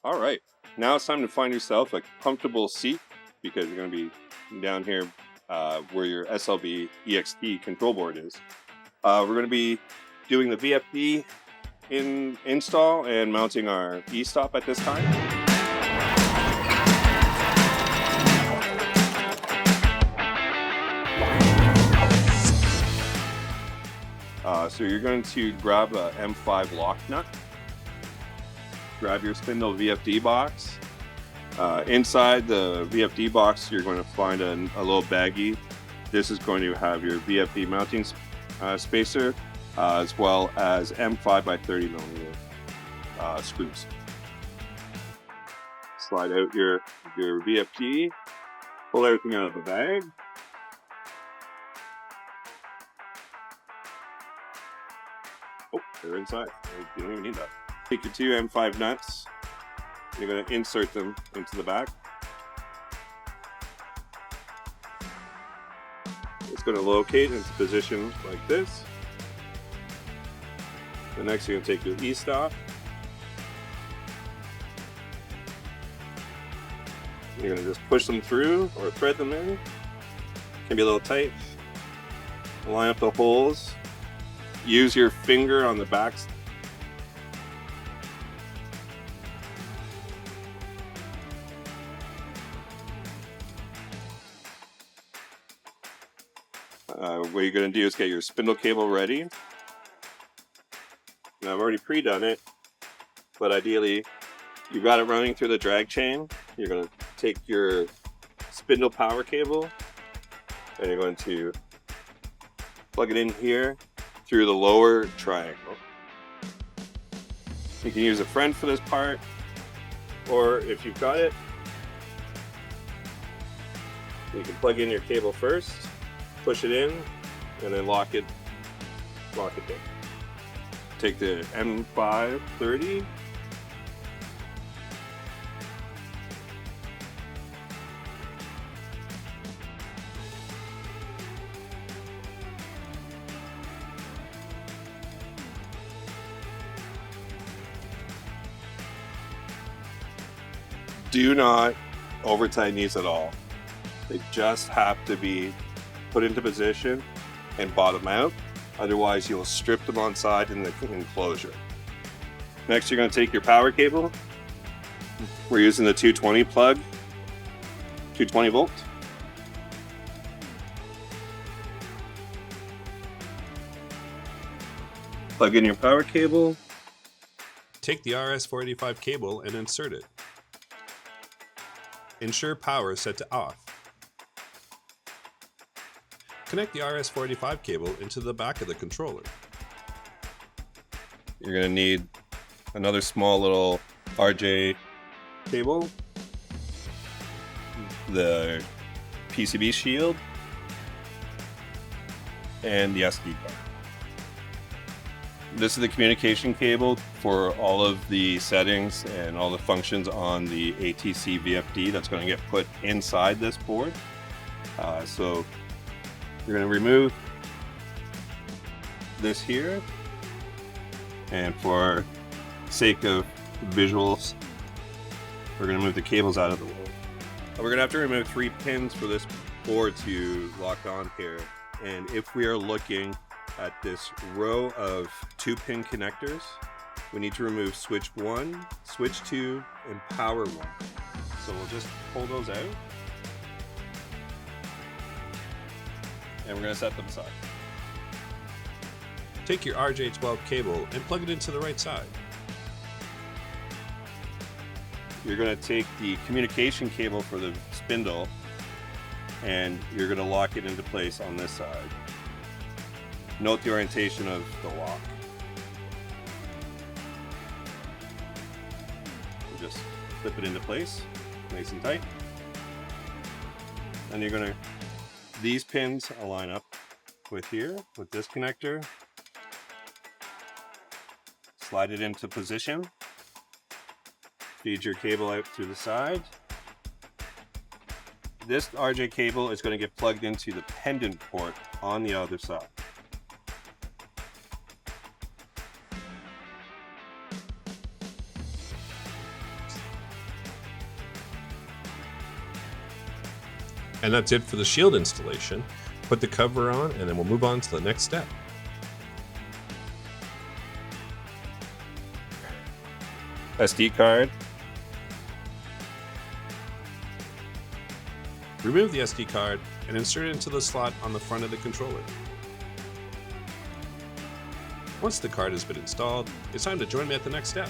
All right, now it's time to find yourself a comfortable seat because you're going to be down here where your SLB-EXT control board is. We're going to be doing the VFD install and mounting our eStop at this time. So you're going to grab a M5 lock nut. Grab your spindle VFD box. Inside the VFD box, you're going to find a little baggie. This is going to have your VFD mounting spacer, as well as M5 by 30 millimeter screws. Slide out your VFD, pull everything out of the bag. Oh, they're inside. You don't even need that. Take your two M5 nuts. You're going to insert them into the back. It's going to locate into position like this. The next, you're going to take your eStop. You're going to just push them through or thread them in. Can be a little tight. Line up the holes. Use your finger on the back. What you're going to do is get your spindle cable ready. Now I've already pre-done it, but ideally you've got it running through the drag chain. You're going to take your spindle power cable and you're going to plug it in here through the lower triangle. You can use a friend for this part, or if you've got it, you can plug in your cable first, push it in, and then lock it in. Take the M5 30. Do not over tighten these at all. They just have to be put into position and bottom out. Otherwise, you'll strip them on side in the enclosure. Next, you're going to take your power cable. We're using the 220 plug, 220 volt. Plug in your power cable. Take the RS-485 cable and insert it. Ensure power is set to off. Connect the RS-485 cable into the back of the controller. You're going to need another small little RJ cable, the PCB shield, and the SD card. This is the communication cable for all of the settings and all the functions on the ATC VFD that's going to get put inside this board. So you're going to remove this here, and for sake of visuals, we're going to move the cables out of the way. We're going to have to remove 3 pins for this board to lock on here, and if we are looking at this row of 2-pin connectors, we need to remove switch 1, switch 2, and power 1. So we'll just pull those out, and we're going to set them aside. Take your RJ12 cable and plug it into the right side. You're going to take the communication cable for the spindle, and you're going to lock it into place on this side. Note the orientation of the lock. Just flip it into place, nice and tight. And you're going to, these pins align up with here, with this connector. Slide it into position. Feed your cable out through the side. This RJ cable is going to get plugged into the pendant port on the other side. And that's it for the shield installation. Put the cover on and then we'll move on to the next step. SD card. Remove the SD card and insert it into the slot on the front of the controller. Once the card has been installed, it's time to join me at the next step.